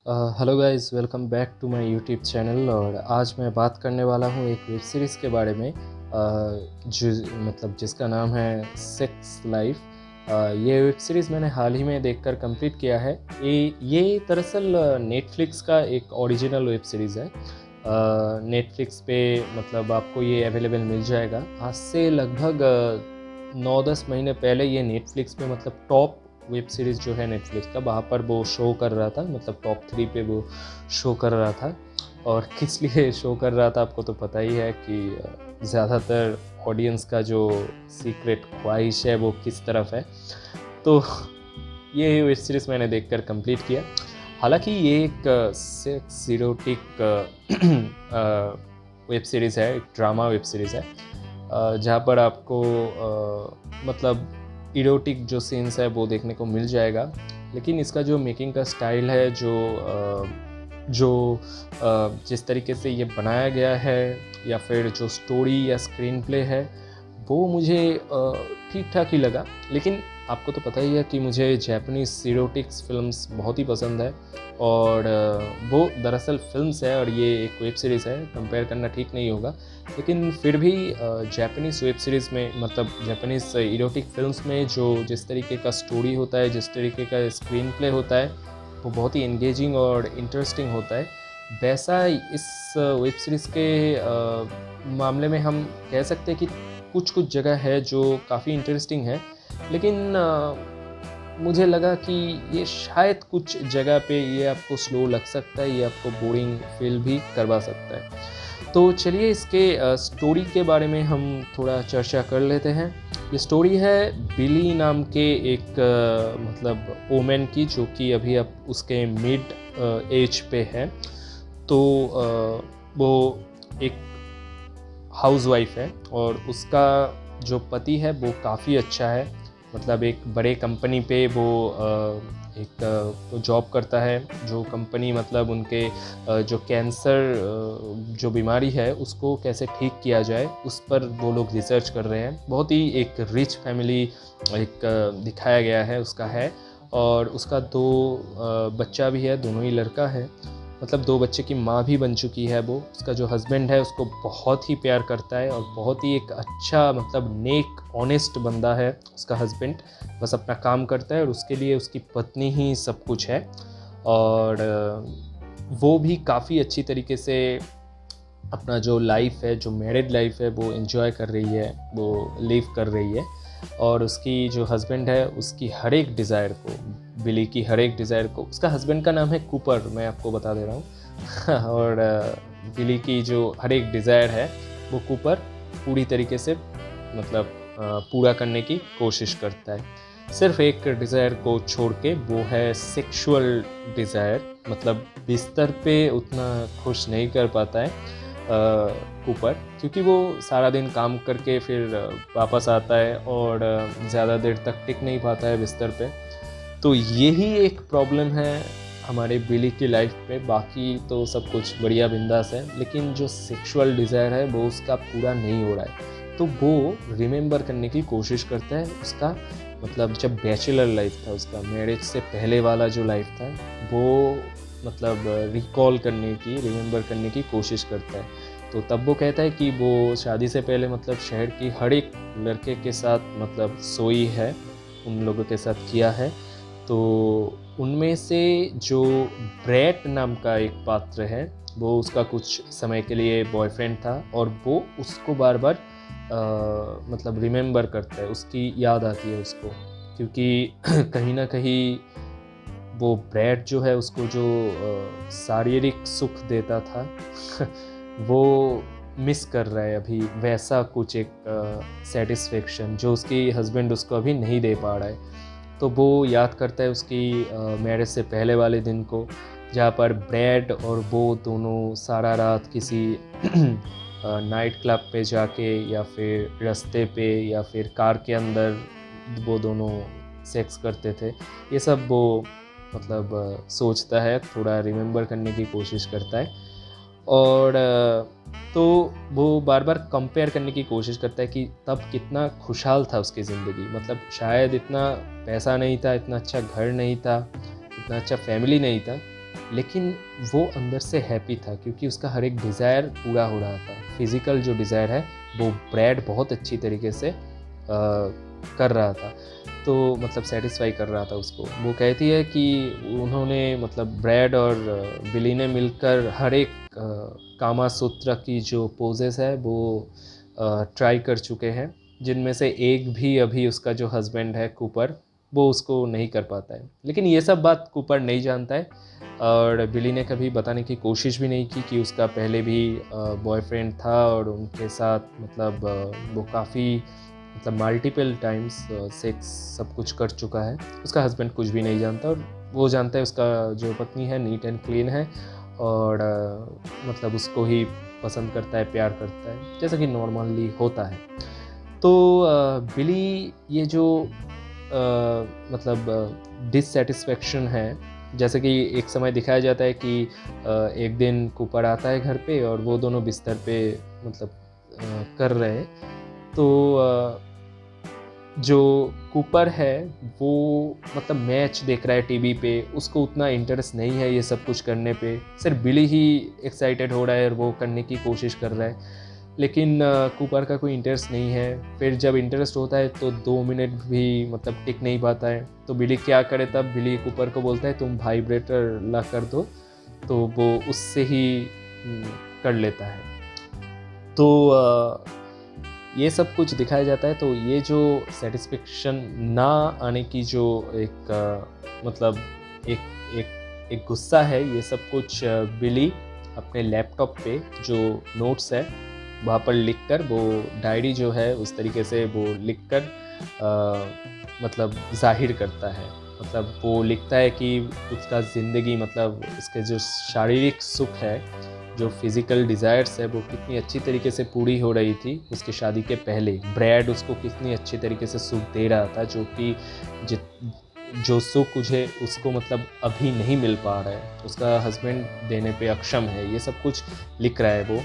Hello guys, welcome back to my YouTube channel. और आज मैं बात करने वाला हूँ एक वेब सीरीज़ के बारे में, जिसका नाम है सेक्स लाइफ। ये वेब सीरीज़ मैंने हाल ही में देखकर कंप्लीट किया है। ये दरअसल नेटफ्लिक्स का एक ओरिजिनल वेब सीरीज़ है। नेटफ्लिक्स पे मतलब आपको ये अवेलेबल मिल जाएगा। आज से लगभग 9-10 महीने पहले ये नेटफ्लिक्स पे मतलब टॉप वेब सीरीज़ जो है नेटफ्लिक्स का, वहाँ पर वो शो कर रहा था, मतलब टॉप 3 पे वो शो कर रहा था। और किस लिए शो कर रहा था आपको तो पता ही है कि ज़्यादातर ऑडियंस का जो सीक्रेट ख्वाहिश है वो किस तरफ है। तो ये वेब सीरीज़ मैंने देखकर कंप्लीट किया। हालांकि ये एक सेक्स इरोटिक वेब सीरीज़ है, एक ड्रामा वेब सीरीज़ है, जहाँ पर आपको मतलब इरोटिक जो सीन्स है वो देखने को मिल जाएगा। लेकिन इसका जो मेकिंग का स्टाइल है, जिस तरीके से ये बनाया गया है, या फिर जो स्टोरी या स्क्रीन प्ले है, वो मुझे ठीक ठाक ही लगा। लेकिन आपको तो पता ही है कि मुझे जापानीज़ इरोटिक्स फिल्म्स बहुत ही पसंद है। और वो दरअसल फिल्म्स है और ये एक वेब सीरीज़ है, कंपेयर करना ठीक नहीं होगा। लेकिन फिर भी जापानीज़ वेब सीरीज़ में, मतलब जापानीज़ इरोटिक फिल्म्स में जो जिस तरीके का स्टोरी होता है, जिस तरीके का स्क्रीन प्ले होता है, वो बहुत ही एंगेजिंग और इंटरेस्टिंग होता है। वैसा इस वेब सीरीज़ के मामले में हम कह सकते हैं कि कुछ जगह है जो काफ़ी इंटरेस्टिंग है। लेकिन मुझे लगा कि ये शायद कुछ जगह पे ये आपको स्लो लग सकता है, ये आपको बोरिंग फील भी करवा सकता है। तो चलिए इसके स्टोरी के बारे में हम थोड़ा चर्चा कर लेते हैं। ये स्टोरी है बिली नाम के एक मतलब वोमेन की, जो कि अभी अब उसके मिड एज पे है। तो वो एक हाउसवाइफ है और उसका जो पति है वो काफ़ी अच्छा है। मतलब एक बड़े कंपनी पे वो एक जॉब करता है, जो कंपनी मतलब उनके जो कैंसर जो बीमारी है उसको कैसे ठीक किया जाए उस पर वो लोग रिसर्च कर रहे हैं। बहुत ही एक रिच फैमिली एक दिखाया गया है उसका है। और उसका 2 बच्चा भी है, दोनों ही लड़का है। मतलब 2 बच्चे की माँ भी बन चुकी है वो। उसका जो हस्बैंड है उसको बहुत ही प्यार करता है और बहुत ही एक अच्छा मतलब नेक ऑनेस्ट बंदा है उसका हस्बैंड। बस अपना काम करता है और उसके लिए उसकी पत्नी ही सब कुछ है। और वो भी काफ़ी अच्छी तरीके से अपना जो लाइफ है, जो मैरिड लाइफ है, वो एंजॉय कर रही है, वो लिव कर रही है। और उसकी जो हस्बैंड है उसकी हर एक डिज़ायर को, बिली की हर एक डिज़ायर को, उसका हस्बैंड का नाम है कूपर, मैं आपको बता दे रहा हूँ और बिली की जो हर एक डिज़ायर है वो कूपर पूरी तरीके से मतलब पूरा करने की कोशिश करता है। सिर्फ एक डिज़ायर को छोड़ के, वो है सेक्सुअल डिज़ायर। मतलब बिस्तर पे उतना खुश नहीं कर पाता है कूपर, क्योंकि वो सारा दिन काम करके फिर वापस आता है और ज़्यादा देर तक टिक नहीं पाता है बिस्तर पे। तो यही एक प्रॉब्लम है हमारे बिली की लाइफ में। बाकी तो सब कुछ बढ़िया बिंदास है, लेकिन जो सेक्सुअल डिज़ायर है वो उसका पूरा नहीं हो रहा है। तो वो रिमेंबर करने की कोशिश करता है उसका, मतलब जब बैचलर लाइफ था, उसका मैरिज से पहले वाला जो लाइफ था, वो मतलब रिकॉल करने की, रिमेंबर करने की कोशिश करता है। तो तब वो कहता है कि वो शादी से पहले मतलब शहर की हर एक लड़के के साथ मतलब सोई है, उन लोगों के साथ किया है। तो उनमें से जो ब्रैट नाम का एक पात्र है, वो उसका कुछ समय के लिए बॉयफ्रेंड था और वो उसको बार बार मतलब रिमेंबर करता है, उसकी याद आती है उसको, क्योंकि कहीं ना कहीं वो ब्रैड जो है उसको जो शारीरिक सुख देता था वो मिस कर रहा है अभी, वैसा कुछ एक सेटिस्फेक्शन जो उसकी हस्बैंड उसको अभी नहीं दे पा रहा है। तो वो याद करता है उसकी मैरिज से पहले वाले दिन को, जहाँ पर ब्रैड और वो दोनों सारा रात किसी नाइट क्लब पे जाके, या फिर रास्ते पे, या फिर कार के अंदर वो दोनों सेक्स करते थे। ये सब वो मतलब सोचता है, थोड़ा रिमेंबर करने की कोशिश करता है। और तो वो बार बार कंपेयर करने की कोशिश करता है कि तब कितना खुशहाल था उसकी ज़िंदगी। मतलब शायद इतना पैसा नहीं था, इतना अच्छा घर नहीं था, इतना अच्छा फैमिली नहीं था, लेकिन वो अंदर से हैप्पी था क्योंकि उसका हर एक डिज़ायर पूरा हो रहा था। फिज़िकल जो डिज़ायर है वो ब्रैड बहुत अच्छी तरीके से कर रहा था, तो मतलब सेटिस्फाई कर रहा था उसको। वो कहती है कि उन्होंने मतलब ब्रैड और बिली ने मिलकर हर एक कामा सूत्र की जो पोजेस है वो ट्राई कर चुके हैं, जिनमें से एक भी अभी उसका जो हस्बैंड है कूपर, वो उसको नहीं कर पाता है। लेकिन ये सब बात कूपर नहीं जानता है और बिली ने कभी बताने की कोशिश भी नहीं की कि उसका पहले भी बॉयफ्रेंड था और उनके साथ मतलब वो काफ़ी मतलब मल्टीपल टाइम्स सेक्स सब कुछ कर चुका है। उसका हस्बैंड कुछ भी नहीं जानता और वो जानता है उसका जो पत्नी है नीट एंड क्लीन है और मतलब उसको ही पसंद करता है, प्यार करता है, जैसा कि नॉर्मली होता है। तो बिली ये जो मतलब डिससेटिस्फैक्शन है, जैसे कि एक समय दिखाया जाता है कि एक दिन कूपर आता है घर पे और वो दोनों बिस्तर पे मतलब कर रहे हैं, तो जो कूपर है वो मतलब मैच देख रहा है टीवी पे, उसको उतना इंटरेस्ट नहीं है ये सब कुछ करने पे, सिर्फ बिली ही एक्साइटेड हो रहा है और वो करने की कोशिश कर रहा है। लेकिन कूपर का कोई इंटरेस्ट नहीं है। फिर जब इंटरेस्ट होता है तो 2 मिनट भी मतलब टिक नहीं पाता है। तो बिली क्या करे, तब बिली कूपर को बोलता है तुम वाइब्रेटर ला कर दो, तो वो उससे ही कर लेता है। तो ये सब कुछ दिखाया जाता है। तो ये जो सेटिस्फेक्शन ना आने की जो एक मतलब एक गुस्सा है, ये सब कुछ बिली अपने लैपटॉप पे जो नोट्स है वहाँ पर लिखकर, वो डायरी जो है उस तरीके से वो लिखकर मतलब जाहिर करता है। मतलब वो लिखता है कि उसका ज़िंदगी मतलब उसके जो शारीरिक सुख है, जो फिज़िकल डिज़ायर्स है, वो कितनी अच्छी तरीके से पूरी हो रही थी उसकी शादी के पहले। ब्रैड उसको कितनी अच्छी तरीके से सुख दे रहा था, जो कि जो सुख उसको मतलब अभी नहीं मिल पा रहा है, उसका हस्बैंड देने पे अक्षम है। ये सब कुछ लिख रहा है वो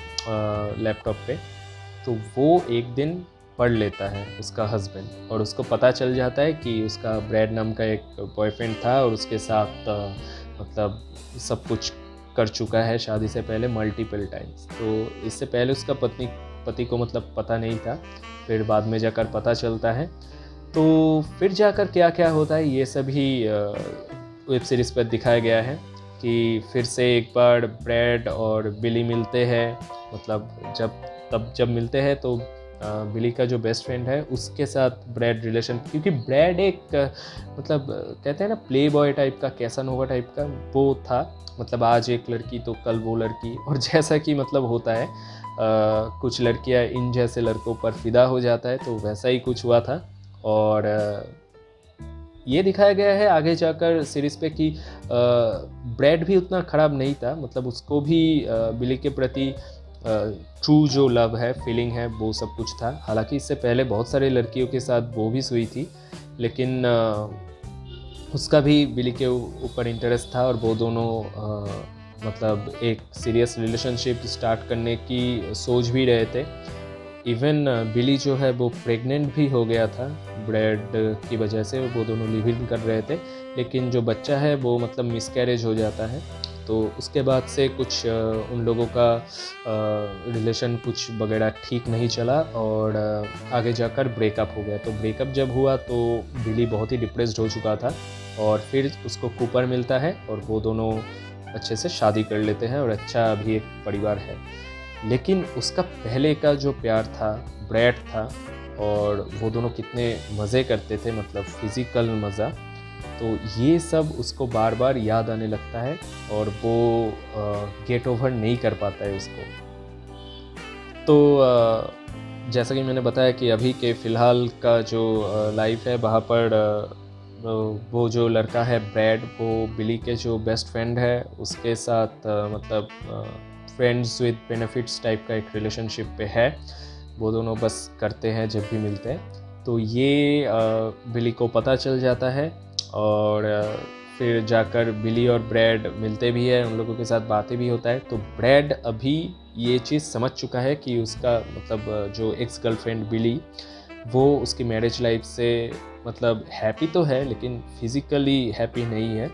लैपटॉप पे। तो वो एक दिन पढ़ लेता है उसका हस्बैंड और उसको पता चल जाता है कि उसका ब्रैड नाम का एक बॉयफ्रेंड था और उसके साथ मतलब सब कुछ कर चुका है शादी से पहले मल्टीपल टाइम्स। तो इससे पहले उसका पति को मतलब पता नहीं था, फिर बाद में जाकर पता चलता है। तो फिर जाकर क्या क्या होता है ये सभी वेब सीरीज़ पर दिखाया गया है कि फिर से एक बार ब्रैड और बिली मिलते हैं। मतलब जब मिलते हैं तो बिली का जो बेस्ट फ्रेंड है उसके साथ ब्रैड रिलेशन, क्योंकि ब्रैड एक मतलब कहते हैं ना प्ले बॉय टाइप का, कैसानोवा टाइप का वो था। मतलब आज एक लड़की तो कल वो लड़की, और जैसा कि मतलब होता है कुछ लड़कियां इन जैसे लड़कों पर फिदा हो जाता है, तो वैसा ही कुछ हुआ था। और ये दिखाया गया है आगे जाकर सीरीज़ पे कि ब्रैड भी उतना ख़राब नहीं था। मतलब उसको भी बिली के प्रति ट्रू जो लव है, फीलिंग है, वो सब कुछ था। हालांकि इससे पहले बहुत सारे लड़कियों के साथ वो भी सोई थी, लेकिन उसका भी बिली के ऊपर इंटरेस्ट था और वो दोनों मतलब एक सीरियस रिलेशनशिप स्टार्ट करने की सोच भी रहे थे। इवन बिली जो है वो प्रेग्नेंट भी हो गया था ब्रैड की वजह से। वो दोनों लिव इन कर रहे थे, लेकिन जो बच्चा है वो मतलब मिसकैरेज हो जाता है। तो उसके बाद से कुछ उन लोगों का रिलेशन कुछ वगैरह ठीक नहीं चला और आगे जाकर ब्रेकअप हो गया। तो ब्रेकअप जब हुआ तो बिली बहुत ही डिप्रेस्ड हो चुका था और फिर उसको कूपर मिलता है और वो दोनों अच्छे से शादी कर लेते हैं और अच्छा अभी एक परिवार है। लेकिन उसका पहले का जो प्यार था ब्रैड था, और वो दोनों कितने मज़े करते थे, मतलब फिज़िकल मज़ा। तो ये सब उसको बार बार याद आने लगता है और वो गेट ओवर नहीं कर पाता है उसको। तो जैसा कि मैंने बताया कि अभी के फ़िलहाल का जो लाइफ है वहाँ पर वो जो लड़का है ब्रैड, वो बिली के जो बेस्ट फ्रेंड है उसके साथ मतलब फ्रेंड्स विद बेनिफिट्स टाइप का एक रिलेशनशिप पे है। वो दोनों बस करते हैं जब भी मिलते हैं। तो ये बिली को पता चल जाता है और फिर जाकर बिली और ब्रैड मिलते भी है, उन लोगों के साथ बातें भी होता है। तो ब्रैड अभी ये चीज़ समझ चुका है कि उसका मतलब जो एक्स गर्लफ्रेंड बिली, वो उसकी मैरिज लाइफ से मतलब हैप्पी तो है लेकिन फिज़िकली हैप्पी नहीं है।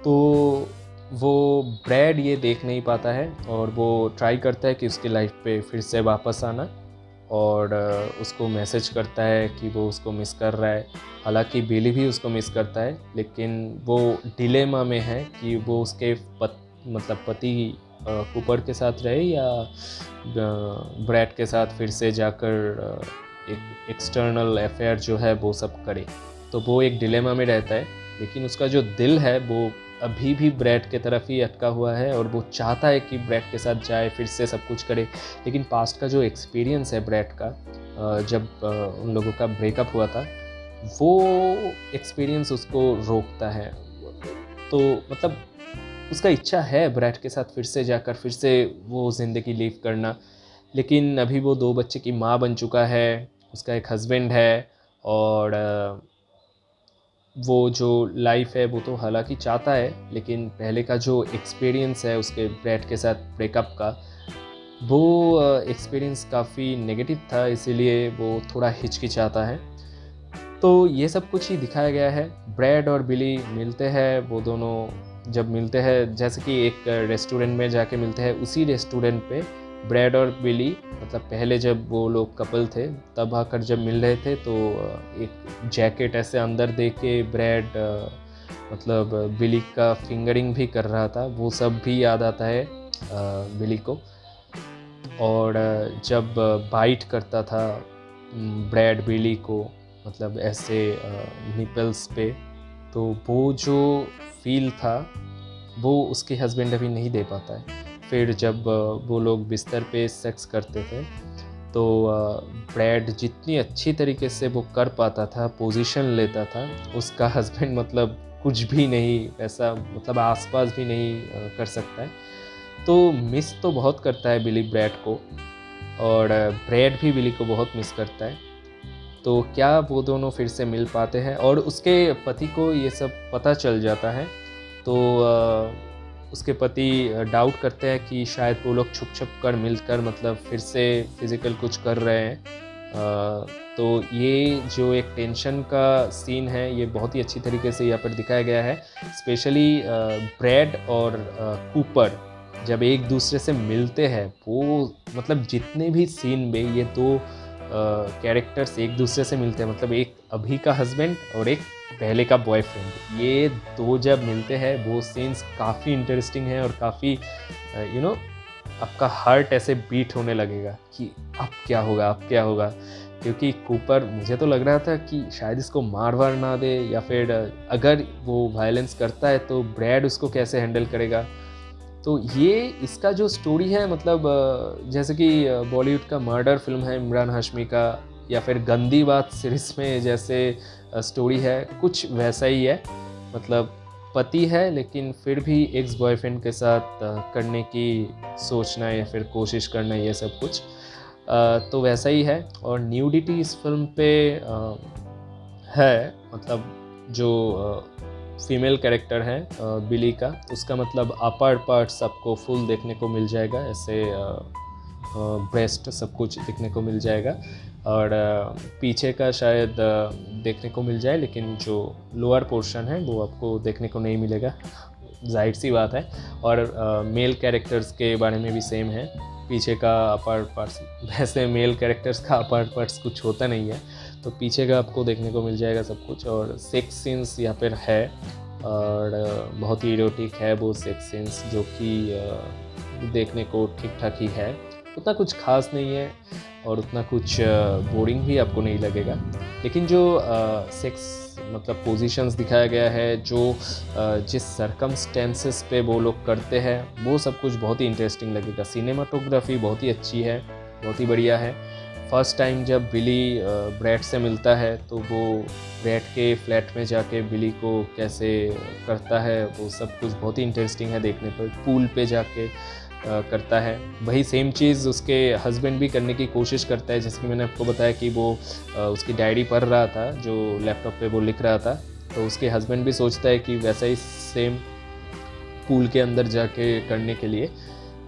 तो वो ब्रैड ये देख नहीं पाता है और वो ट्राई करता है कि उसकी लाइफ पे फिर से वापस आना, और उसको मैसेज करता है कि वो उसको मिस कर रहा है। हालांकि बिली भी उसको मिस करता है, लेकिन वो डिलेमा में है कि वो उसके पति कूपर के साथ रहे या ब्रैड के साथ फिर से जाकर एक एक्सटर्नल अफेयर जो है वो सब करे। तो वो एक डिलेमा में रहता है, लेकिन उसका जो दिल है वो अभी भी ब्रैड के तरफ ही अटका हुआ है और वो चाहता है कि ब्रैड के साथ जाए, फिर से सब कुछ करे। लेकिन पास्ट का जो एक्सपीरियंस है ब्रैड का, जब उन लोगों का ब्रेकअप हुआ था, वो एक्सपीरियंस उसको रोकता है। तो मतलब उसका इच्छा है ब्रैड के साथ फिर से जाकर फिर से वो ज़िंदगी लीव करना, लेकिन अभी वो 2 बच्चे की माँ बन चुका है, उसका एक हस्बैंड है, और वो जो लाइफ है वो तो हालांकि चाहता है, लेकिन पहले का जो एक्सपीरियंस है उसके ब्रैड के साथ ब्रेकअप का, वो एक्सपीरियंस काफ़ी नेगेटिव था, इसीलिए वो थोड़ा हिचकिचाता है। तो ये सब कुछ ही दिखाया गया है। ब्रैड और बिली मिलते हैं, वो दोनों जब मिलते हैं जैसे कि एक रेस्टोरेंट में जाके मिलते हैं, उसी रेस्टोरेंट पे ब्रैड और बिली मतलब पहले जब वो लोग कपल थे तब आकर जब मिल रहे थे, तो एक जैकेट ऐसे अंदर दे के ब्रैड मतलब बिली का फिंगरिंग भी कर रहा था, वो सब भी याद आता है बिली को। और जब बाइट करता था ब्रैड बिली को, मतलब ऐसे निपल्स पे, तो वो जो फील था वो उसके हस्बैंड अभी नहीं दे पाता है। फिर जब वो लोग बिस्तर पे सेक्स करते थे, तो ब्रैड जितनी अच्छी तरीके से वो कर पाता था, पोजीशन लेता था, उसका हस्बैंड मतलब कुछ भी नहीं, ऐसा मतलब आसपास भी नहीं कर सकता है। तो मिस तो बहुत करता है बिली ब्रैड को, और ब्रैड भी बिली को बहुत मिस करता है। तो क्या वो दोनों फिर से मिल पाते हैं? और उसके पति को ये सब पता चल जाता है, तो उसके पति डाउट करते हैं कि शायद वो लोग छुप छुप कर मिलकर मतलब फिर से फिज़िकल कुछ कर रहे हैं। तो ये जो एक टेंशन का सीन है ये बहुत ही अच्छी तरीके से यहाँ पर दिखाया गया है। स्पेशली ब्रैड और कूपर जब एक दूसरे से मिलते हैं, वो मतलब जितने भी सीन में ये दो कैरेक्टर्स एक दूसरे से मिलते हैं, मतलब एक अभी का हस्बैंड और एक पहले का बॉयफ्रेंड, ये दो जब मिलते हैं वो सीन्स काफ़ी इंटरेस्टिंग है और काफ़ी आपका हार्ट ऐसे बीट होने लगेगा कि अब क्या होगा, अब क्या होगा। क्योंकि कूपर, मुझे तो लग रहा था कि शायद इसको मार वार ना दे, या फिर अगर वो वायलेंस करता है तो ब्रैड उसको कैसे हैंडल करेगा। तो ये इसका जो स्टोरी है, मतलब जैसे कि बॉलीवुड का मर्डर फिल्म है इमरान हाशमी का, या फिर गंदी बात सीरीज़ में जैसे स्टोरी है, कुछ वैसा ही है। मतलब पति है लेकिन फिर भी एक्स बॉयफ्रेंड के साथ करने की सोचना या फिर कोशिश करना, ये सब कुछ तो वैसा ही है। और न्यूडिटी इस फिल्म पे है, मतलब जो फीमेल कैरेक्टर है बिली का, उसका मतलब अपर पार्ट्स आपको फुल देखने को मिल जाएगा, ऐसे ब्रेस्ट सब कुछ देखने को मिल जाएगा, और पीछे का शायद देखने को मिल जाए, लेकिन जो लोअर पोर्शन है वो आपको देखने को नहीं मिलेगा, जाहिर सी बात है। और मेल कैरेक्टर्स के बारे में भी सेम है, पीछे का अपर पार्ट्स, वैसे मेल कैरेक्टर्स का अपर पार्ट्स कुछ होता नहीं है, तो पीछे का आपको देखने को मिल जाएगा सब कुछ। और सेक्स सीन्स यहाँ पर है, और बहुत ही इरोटिक है वो सेक्स सीन्स, जो कि देखने को ठीक ठाक ही है, उतना कुछ खास नहीं है और उतना कुछ बोरिंग भी आपको नहीं लगेगा। लेकिन जो सेक्स मतलब पोजीशंस दिखाया गया है, जो जिस सर्कमस्टेंसेस पे वो लोग करते हैं, वो सब कुछ बहुत ही इंटरेस्टिंग लगेगा। सिनेमाटोग्राफी बहुत ही अच्छी है, बहुत ही बढ़िया है। फर्स्ट टाइम जब बिली ब्रैड से मिलता है, तो वो ब्रैड के फ्लैट में जाके बिली को कैसे करता है, वो सब कुछ बहुत ही इंटरेस्टिंग है देखने पर। पूल पे जाके करता है, वही सेम चीज़ उसके हस्बैंड भी करने की कोशिश करता है। जैसे कि मैंने आपको बताया कि वो उसकी डायरी पढ़ रहा था, जो लैपटॉप पे वो लिख रहा था, तो उसके हस्बैंड भी सोचता है कि वैसा ही सेम पूल के अंदर जाके करने के लिए,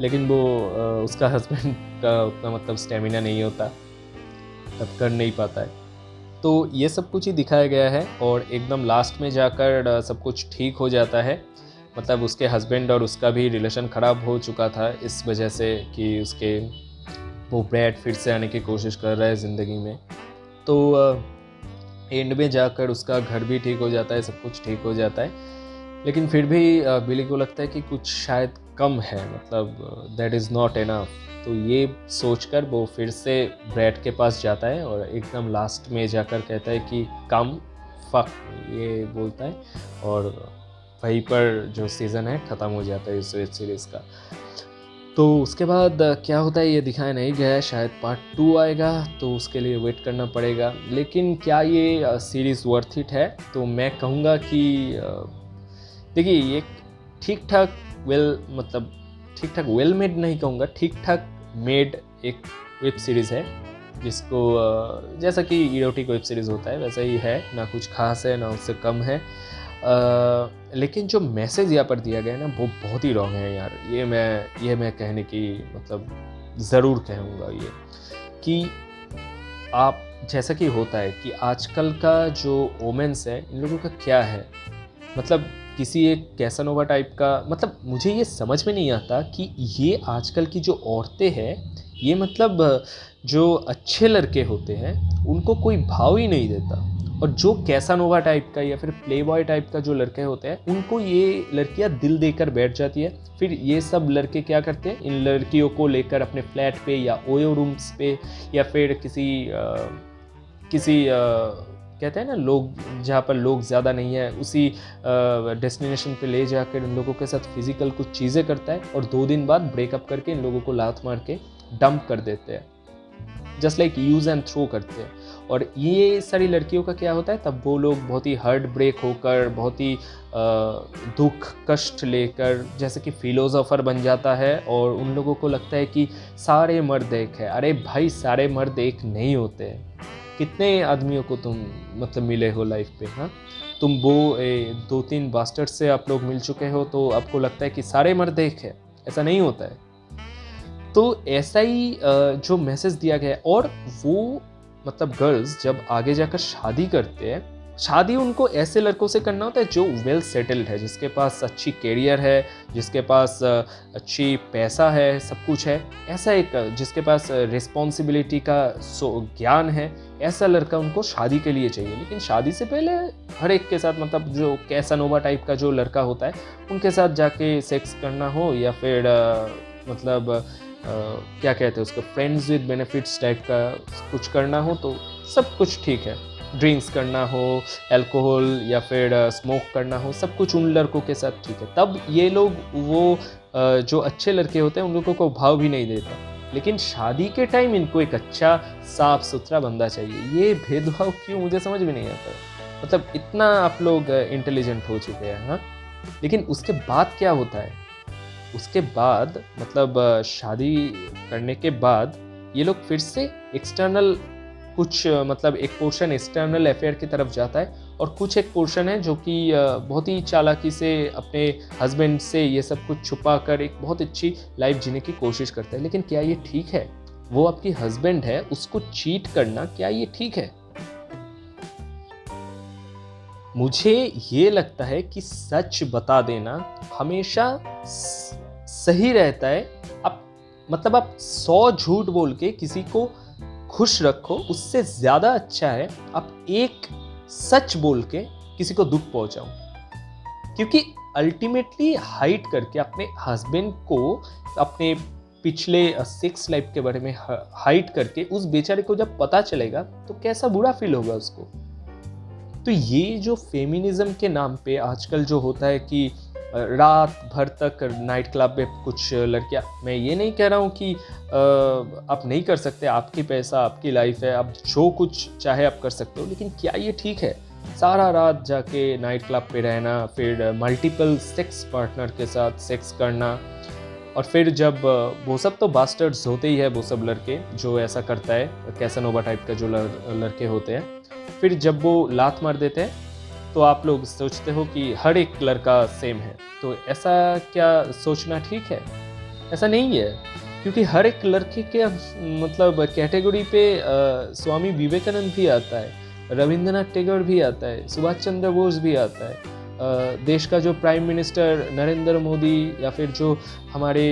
लेकिन वो उसका हस्बैंड का उतना मतलब स्टेमिना नहीं होता, तब कर नहीं पाता है। तो ये सब कुछ ही दिखाया गया है, और एकदम लास्ट में जाकर सब कुछ ठीक हो जाता है। मतलब उसके हस्बैंड और उसका भी रिलेशन ख़राब हो चुका था इस वजह से कि वो ब्रैड फिर से आने की कोशिश कर रहा है ज़िंदगी में। तो एंड में जाकर उसका घर भी ठीक हो जाता है, सब कुछ ठीक हो जाता है, लेकिन फिर भी बिली को लगता है कि कुछ शायद कम है, मतलब दैट इज़ नॉट इनफ। तो ये सोचकर वो फिर से ब्रैड के पास जाता है और एकदम लास्ट में जाकर कहता है कि कम फक, ये बोलता है, और वहीं पर जो सीज़न है ख़त्म हो जाता है इस वेब सीरीज़ का। तो उसके बाद क्या होता है ये दिखाया नहीं गया है, शायद पार्ट 2 आएगा, तो उसके लिए वेट करना पड़ेगा। लेकिन क्या ये सीरीज़ वर्थ इट है? तो मैं कहूँगा कि देखिए ये ठीक ठाक वेल मेड नहीं कहूँगा, ठीक ठाक मेड एक वेब सीरीज़ है, जिसको जैसा कि इरोटिक वेब सीरीज़ होता है वैसा ही है, ना कुछ खास है ना उससे कम है। लेकिन जो मैसेज यहाँ पर दिया गया है ना वो बहुत ही रॉन्ग है यार। ये मैं कहने की मतलब ज़रूर कहूँगा ये कि आप जैसा कि होता है कि आजकल का जो वोमेन्स है इन लोगों का क्या है, मतलब किसी एक कैसानोवा टाइप का, मतलब मुझे ये समझ में नहीं आता कि ये आजकल की जो औरतें हैं ये मतलब जो अच्छे लड़के होते हैं उनको कोई भाव ही नहीं देता, और जो कैसानोवा टाइप का या फिर प्लेबॉय टाइप का जो लड़के होते हैं उनको ये लड़कियां दिल देकर बैठ जाती है। फिर ये सब लड़के क्या करते हैं, इन लड़कियों को लेकर अपने फ्लैट पे या ओयो रूम्स पे या फिर किसी कहते हैं ना लोग जहाँ पर लोग ज़्यादा नहीं है उसी डेस्टिनेशन पे ले जाकर इन लोगों के साथ फिजिकल कुछ चीज़ें करता है, और 2 दिन बाद ब्रेकअप करके इन लोगों को लात मार के डंप कर देते हैं, just like use and throw करते हैं। और ये सारी लड़कियों का क्या होता है, तब वो लोग बहुत ही हार्ट ब्रेक होकर, बहुत ही दुख कष्ट लेकर जैसे कि फिलोसोफर बन जाता है, और उन लोगों को लगता है कि सारे मर्द एक है। अरे भाई सारे मर्द एक नहीं होते हैं। कितने आदमियों को तुम मतलब मिले हो लाइफ पे, हाँ? तुम वो 2-3 बास्टर्ड से आप लोग मिल चुके हो तो आपको लगता है कि सारे मर्द एक है, ऐसा नहीं होता है। तो ऐसा ही जो मैसेज दिया गया है, और वो मतलब गर्ल्स जब आगे जाकर शादी करते हैं, शादी उनको ऐसे लड़कों से करना होता है जो वेल सेटल्ड है, जिसके पास अच्छी कैरियर है, जिसके पास अच्छी पैसा है, सब कुछ है, ऐसा एक जिसके पास रिस्पॉन्सिबिलिटी का ज्ञान है, ऐसा लड़का उनको शादी के लिए चाहिए। लेकिन शादी से पहले हर एक के साथ मतलब जो कैसानोवा टाइप का जो लड़का होता है उनके साथ जाके सेक्स करना हो, या फिर मतलब क्या कहते हैं उसको, फ्रेंड्स विद बेनिफिट्स टाइप का कुछ करना हो तो सब कुछ ठीक है। ड्रिंक्स करना हो, अल्कोहल या फिर स्मोक करना हो, सब कुछ उन लड़कों के साथ ठीक है। तब ये लोग वो जो अच्छे लड़के होते हैं उन लोगों को भाव भी नहीं देता। लेकिन शादी के टाइम इनको एक अच्छा साफ सुथरा बंदा चाहिए। ये भेदभाव क्यों, मुझे समझ में नहीं आता। मतलब इतना आप लोग इंटेलिजेंट हो चुके हैं, हाँ? लेकिन उसके बाद क्या होता है, उसके बाद मतलब शादी करने के बाद ये लोग फिर से एक्सटर्नल कुछ मतलब एक पोर्शन एक्सटर्नल अफेयर की तरफ जाता है, और कुछ एक पोर्शन है जो कि बहुत ही चालाकी से अपने हस्बैंड से ये सब कुछ छुपा कर एक बहुत अच्छी लाइफ जीने की कोशिश करता है। लेकिन क्या ये ठीक है? वो आपकी हस्बैंड है, उसको चीट करना क्या ये ठीक है? मुझे ये लगता है कि सच बता देना हमेशा सही रहता है। आप 100 झूठ बोल के किसी को खुश रखो, उससे ज़्यादा अच्छा है आप एक सच बोल के किसी को दुख पहुंचाओ। क्योंकि अल्टीमेटली हाइड करके अपने हस्बैंड को अपने पिछले सेक्स लाइफ के बारे में हाइड करके उस बेचारे को जब पता चलेगा तो कैसा बुरा फील होगा उसको। तो ये जो फेमिनिज्म के नाम पे आजकल जो होता है कि रात भर तक नाइट क्लब में कुछ लड़कियां, मैं ये नहीं कह रहा हूँ कि आप नहीं कर सकते, आपकी पैसा आपकी लाइफ है, आप जो कुछ चाहे आप कर सकते हो, लेकिन क्या ये ठीक है? सारा रात जाके नाइट क्लब पे रहना, फिर मल्टीपल सेक्स पार्टनर के साथ सेक्स करना, और फिर जब वो सब तो बास्टर्ड्स होते ही है, वो सब लड़के जो ऐसा करता है, कैसानोवा टाइप का जो लड़के होते हैं, फिर जब वो लात मार देते हैं तो आप लोग सोचते हो कि हर एक लड़का सेम है। तो ऐसा क्या सोचना ठीक है? ऐसा नहीं है, क्योंकि हर एक लड़के के मतलब कैटेगरी पे स्वामी विवेकानंद भी आता है, रविंद्रनाथ टैगोर भी आता है, सुभाष चंद्र बोस भी आता है, देश का जो प्राइम मिनिस्टर नरेंद्र मोदी या फिर जो हमारे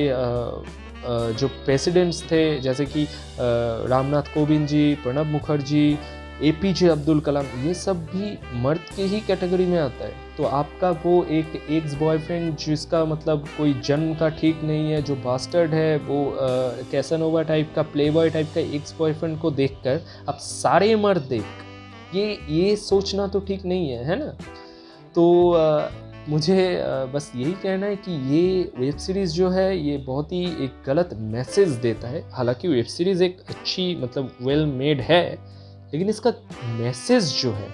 जो प्रेसिडेंट्स थे जैसे कि रामनाथ कोविंद जी, प्रणब मुखर्जी, एपीजे अब्दुल कलाम, ये सब भी मर्द के ही कैटेगरी में आता है। तो आपका वो एक एक्स बॉयफ्रेंड जिसका मतलब कोई जन्म का ठीक नहीं है, जो बास्टर्ड है, वो कैसानोवा टाइप का, प्लेबॉय टाइप का एक्स बॉयफ्रेंड को देखकर आप सारे मर्द देख ये सोचना तो ठीक नहीं है ना। तो मुझे बस यही कहना है कि ये वेब सीरीज़ जो है ये बहुत ही एक गलत मैसेज देता है। हालांकि वेब सीरीज़ एक अच्छी मतलब वेल मेड है, लेकिन इसका मैसेज जो है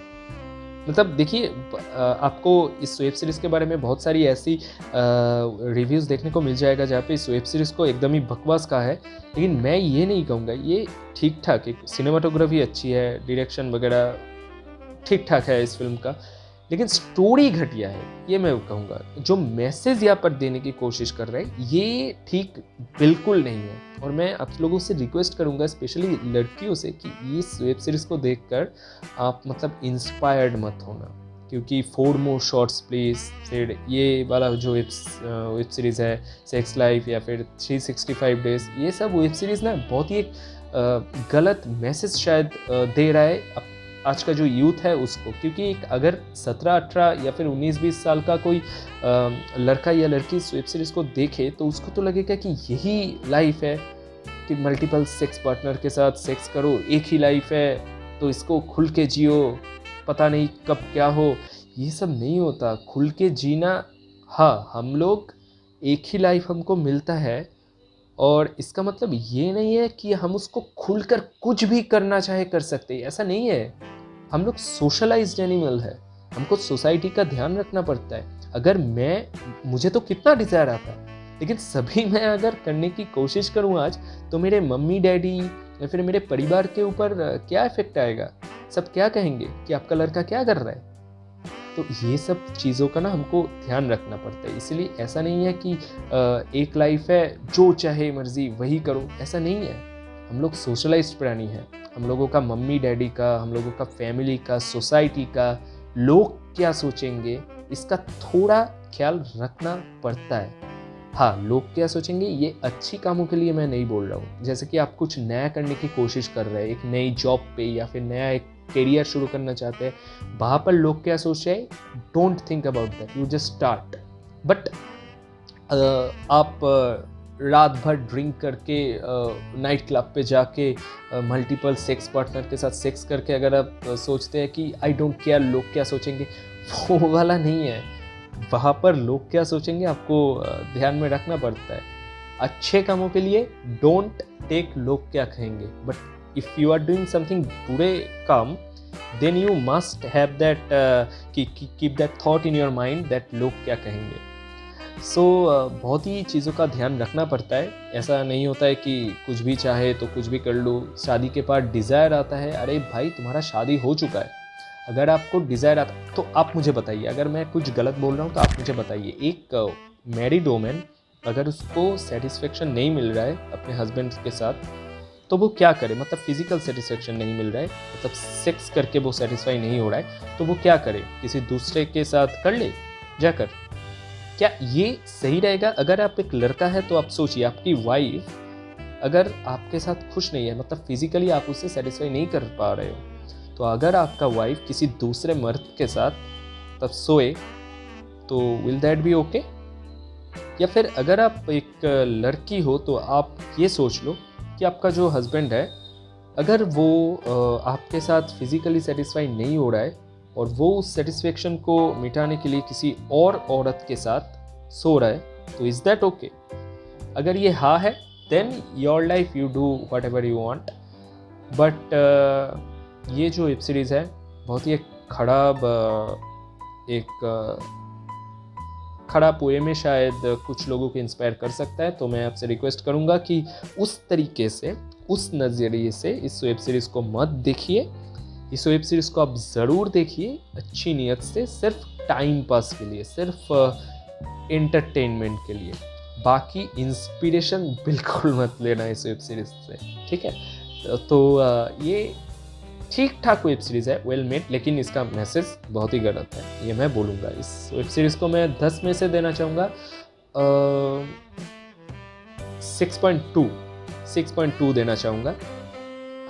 मतलब देखिए, आपको इस वेब सीरीज़ के बारे में बहुत सारी ऐसी रिव्यूज़ देखने को मिल जाएगा जहाँ पे इस वेब सीरीज़ को एकदम ही बकवास कहा है, लेकिन मैं ये नहीं कहूँगा। ये ठीक ठाक, एक सिनेमाटोग्राफी अच्छी है, डायरेक्शन वगैरह ठीक ठाक है इस फिल्म का, लेकिन स्टोरी घटिया है, ये मैं कहूँगा। जो मैसेज यहाँ पर देने की कोशिश कर रहे हैं ये ठीक बिल्कुल नहीं है। और मैं आप लोगों से रिक्वेस्ट करूँगा, स्पेशली लड़कियों से, कि इस वेब सीरीज़ को देखकर आप मतलब इंस्पायर्ड मत होना, क्योंकि 4 more शॉर्ट्स प्लीज़, फिर ये वाला जो वेब सीरीज़ है सेक्स लाइफ या फिर 365 डेज़, ये सब वेब सीरीज़ ना बहुत ही एक गलत मैसेज शायद दे रहा है आज का जो यूथ है उसको। क्योंकि अगर 17-18 या फिर 19-20 साल का कोई लड़का या लड़की इस वेब सीरीज़ को देखे तो उसको तो लगेगा कि यही लाइफ है कि मल्टीपल सेक्स पार्टनर के साथ सेक्स करो, एक ही लाइफ है तो इसको खुल के जियो, पता नहीं कब क्या हो। ये सब नहीं होता। खुल के जीना, हाँ हम लोग एक ही लाइफ हमको मिलता है, और इसका मतलब ये नहीं है कि हम उसको खुलकर कुछ भी करना चाहे कर सकते हैं, ऐसा नहीं है। हम लोग सोशलाइज्ड एनिमल है, हमको सोसाइटी का ध्यान रखना पड़ता है। अगर मुझे तो कितना डिज़ायर आता है, लेकिन सभी मैं अगर करने की कोशिश करूँ आज, तो मेरे मम्मी डैडी या फिर मेरे परिवार के ऊपर क्या इफेक्ट आएगा? सब क्या कहेंगे कि आपका लड़का क्या कर रहा है? तो ये सब चीज़ों का ना हमको ध्यान रखना पड़ता है। इसलिए ऐसा नहीं है कि एक लाइफ है, जो चाहे मर्जी वही करो, ऐसा नहीं है। हम लोग सोशलाइज्ड प्राणी हैं। हम लोगों का मम्मी डैडी का, हम लोगों का फैमिली का, सोसाइटी का, लोग क्या सोचेंगे, इसका थोड़ा ख्याल रखना पड़ता है। हाँ, लोग क्या सोचेंगे ये अच्छी कामों के लिए मैं नहीं बोल रहा हूँ। जैसे कि आप कुछ नया करने की कोशिश कर रहे हैं, एक नई जॉब पे या फिर नया एक करियर शुरू करना चाहते हैं, वहाँ पर लोग क्या सोच रहे हैं, don't think about that, you just start. But आप रात भर ड्रिंक करके नाइट क्लब पे जाके मल्टीपल सेक्स पार्टनर के साथ सेक्स करके अगर आप सोचते हैं कि आई डोंट केयर लोग क्या सोचेंगे, वो वाला नहीं है। वहाँ पर लोग क्या सोचेंगे आपको ध्यान में रखना पड़ता है। अच्छे कामों के लिए डोंट टेक लोग क्या कहेंगे, but if you are doing something बुरे काम, then you must have that keep that thought in your mind that लोग क्या कहेंगे। सो बहुत ही चीज़ों का ध्यान रखना पड़ता है। ऐसा नहीं होता है कि कुछ भी चाहे तो कुछ भी कर लो। शादी के बाद डिज़ायर आता है, अरे भाई तुम्हारा शादी हो चुका है, अगर आपको डिज़ायर आता तो आप मुझे बताइए। अगर मैं कुछ गलत बोल रहा हूँ तो आप मुझे बताइए। एक मैरिड वुमन अगर उसको सेटिस्फेक्शन नहीं मिल रहा है अपने हस्बैंड के साथ, तो वो क्या करे? मतलब फिजिकल सेटिस्फेक्शन नहीं मिल रहा है, मतलब सेक्स करके वो सेटिस्फाई नहीं हो रहा है, तो वो क्या करे? किसी दूसरे के साथ कर ले जाकर। क्या ये सही रहेगा? अगर आप एक लड़का है तो आप सोचिए, आपकी वाइफ अगर आपके साथ खुश नहीं है, मतलब फिजिकली आप उससे सेटिस्फाई नहीं कर पा रहे हो, तो अगर आपका वाइफ किसी दूसरे मर्द के साथ तब सोए, तो विल दैट बी ओके? या फिर अगर आप एक लड़की हो तो आप ये सोच लो कि आपका जो हस्बैंड है, अगर वो आपके साथ फिजिकली सेटिस्फाई नहीं हो रहा है और वो उस सेटिस्फेक्शन को मिटाने के लिए किसी और औरत के साथ सो रहा है, तो इज़ दैट ओके? अगर ये हाँ है, then your life you do whatever you want. But ये जो वेब सीरीज़ है बहुत ही एक खराब पोए में शायद कुछ लोगों को इंस्पायर कर सकता है। तो मैं आपसे रिक्वेस्ट करूंगा कि उस तरीके से, उस नज़रिए से इस वेब सीरीज़ को मत देखिए। इस वेब सीरीज़ को आप ज़रूर देखिए अच्छी नीयत से, सिर्फ टाइम पास के लिए, सिर्फ एंटरटेनमेंट के लिए। बाकी इंस्पिरेशन बिल्कुल मत लेना इस वेब सीरीज़ से, ठीक है? तो ये ठीक ठाक वेब सीरीज़ है, वेल मेड, लेकिन इसका मैसेज बहुत ही गलत है, ये मैं बोलूँगा। इस वेब सीरीज़ को मैं 10 में से देना चाहूँगा 6.2 देना चाहूँगा।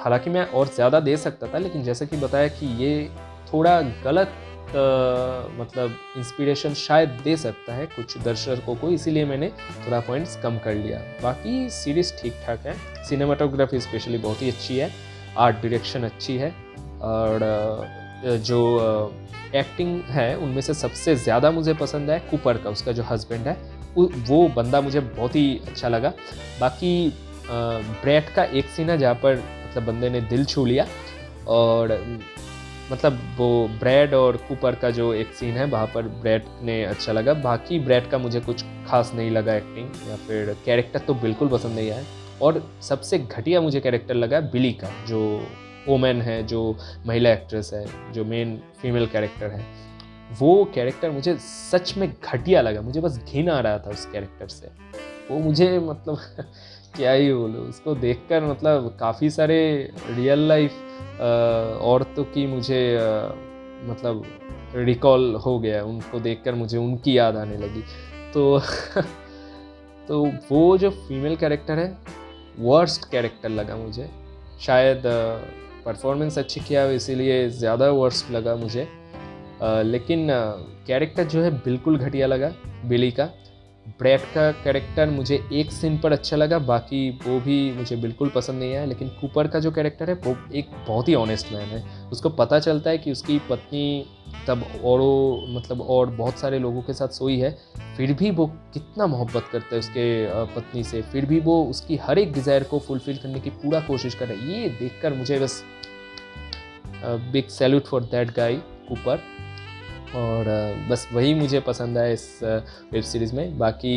हालांकि मैं और ज़्यादा दे सकता था, लेकिन जैसे कि बताया कि ये थोड़ा गलत मतलब इंस्पिरेशन शायद दे सकता है कुछ दर्शकों को, इसीलिए मैंने थोड़ा पॉइंट्स कम कर लिया। बाकी सीरीज़ ठीक ठाक है, सिनेमाटोग्राफी स्पेशली बहुत ही अच्छी है, आर्ट डायरेक्शन अच्छी है, और जो एक्टिंग है उनमें से सबसे ज़्यादा मुझे पसंद है कूपर का, उसका जो हस्बैंड है वो बंदा मुझे बहुत ही अच्छा लगा। बाकी ब्रैड का एक सीन है जहाँ पर मतलब बंदे ने दिल छू लिया, और मतलब वो ब्रैड और कूपर का जो एक सीन है वहाँ पर ब्रैड ने अच्छा लगा। बाकी ब्रैड का मुझे कुछ खास नहीं लगा, एक्टिंग या फिर कैरेक्टर तो बिल्कुल पसंद नहीं आया। और सबसे घटिया मुझे कैरेक्टर लगा बिली का, जो ओमेन है, जो महिला एक्ट्रेस है, जो मेन फीमेल कैरेक्टर है, वो कैरेक्टर मुझे सच में घटिया लगा। मुझे बस घिन आ रहा था उस कैरेक्टर से, वो मुझे मतलब क्या ही बोलूँ, उसको देखकर मतलब काफ़ी सारे रियल लाइफ औरतों की मुझे मतलब रिकॉल हो गया, उनको देखकर मुझे उनकी याद आने लगी। तो तो वो जो फीमेल कैरेक्टर है वर्स्ट कैरेक्टर लगा मुझे। शायद परफॉर्मेंस अच्छी किया हो इसीलिए ज़्यादा वर्स्ट लगा मुझे, लेकिन कैरेक्टर जो है बिल्कुल घटिया लगा बिली का। ब्रैड का कैरेक्टर मुझे एक सीन पर अच्छा लगा, बाकी वो भी मुझे बिल्कुल पसंद नहीं आया। लेकिन कूपर का जो कैरेक्टर है वो एक बहुत ही ऑनेस्ट मैन है, उसको पता चलता है कि उसकी पत्नी तब और बहुत सारे लोगों के साथ सोई है, फिर भी वो कितना मोहब्बत करता है उसके पत्नी से, फिर भी वो उसकी हर एक डिज़ायर को फुलफिल करने की पूरा कोशिश कर रहा है। ये देखकर मुझे बस big salute for that guy Cooper, और बस वही मुझे पसंद आया इस वेब सीरीज़ में। बाकी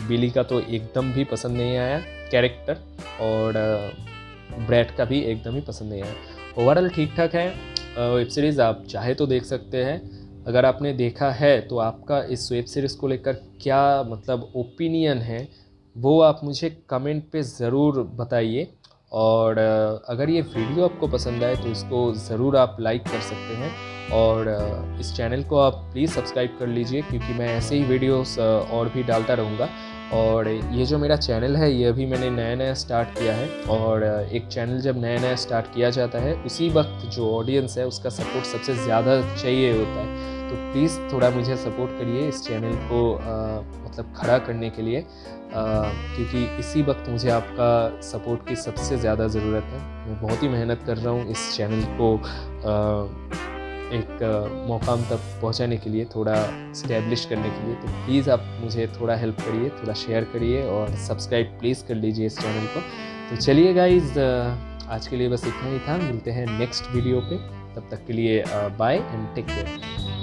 बिली का तो एकदम भी पसंद नहीं आया कैरेक्टर, और ब्रैड का भी एकदम ही पसंद नहीं आया। ओवरऑल ठीक ठाक है वेब सीरीज़, आप चाहे तो देख सकते हैं। अगर आपने देखा है तो आपका इस वेब सीरीज़ को लेकर क्या मतलब ओपिनियन है, वो आप मुझे कमेंट पे ज़रूर बताइए। और अगर ये वीडियो आपको पसंद आए तो इसको ज़रूर आप लाइक कर सकते हैं, और इस चैनल को आप प्लीज़ सब्सक्राइब कर लीजिए, क्योंकि मैं ऐसे ही वीडियोस और भी डालता रहूँगा। और ये जो मेरा चैनल है ये अभी मैंने नया स्टार्ट किया है, और एक चैनल जब नया स्टार्ट किया जाता है उसी वक्त जो ऑडियंस है उसका सपोर्ट सबसे ज़्यादा चाहिए होता है। तो प्लीज़ थोड़ा मुझे सपोर्ट करिए इस चैनल को मतलब खड़ा करने के लिए, क्योंकि इसी वक्त मुझे आपका सपोर्ट की सबसे ज़्यादा ज़रूरत है। मैं बहुत ही मेहनत कर रहा हूँ इस चैनल को एक मुकाम तक पहुंचाने के लिए, थोड़ा इस्टेब्लिश करने के लिए। तो प्लीज़ आप मुझे थोड़ा हेल्प करिए, थोड़ा शेयर करिए और सब्सक्राइब प्लीज़ कर लीजिए इस चैनल को। तो चलिए गाइज़, आज के लिए बस इतना ही था, मिलते हैं नेक्स्ट वीडियो पे, तब तक के लिए बाय एंड टेक केयर।